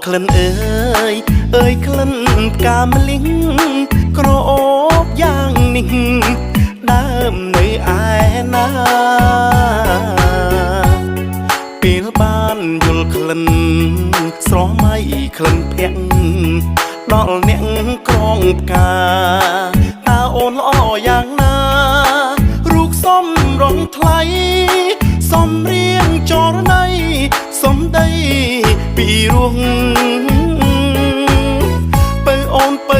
ក្លិនអើយក្លិនផ្កាម្លិងក្រអូបយ៉ាងនេះដើមនៅឯណាពេលបានយល់ក្លិនស្រមៃក្លិនភ័ក្រដល់អ្នកក្រងផ្កាតើអូនល្អយ៉ាងណារូបសំរងថ្លៃសំរៀងចរណៃសំដីពីរងបើអូនបើ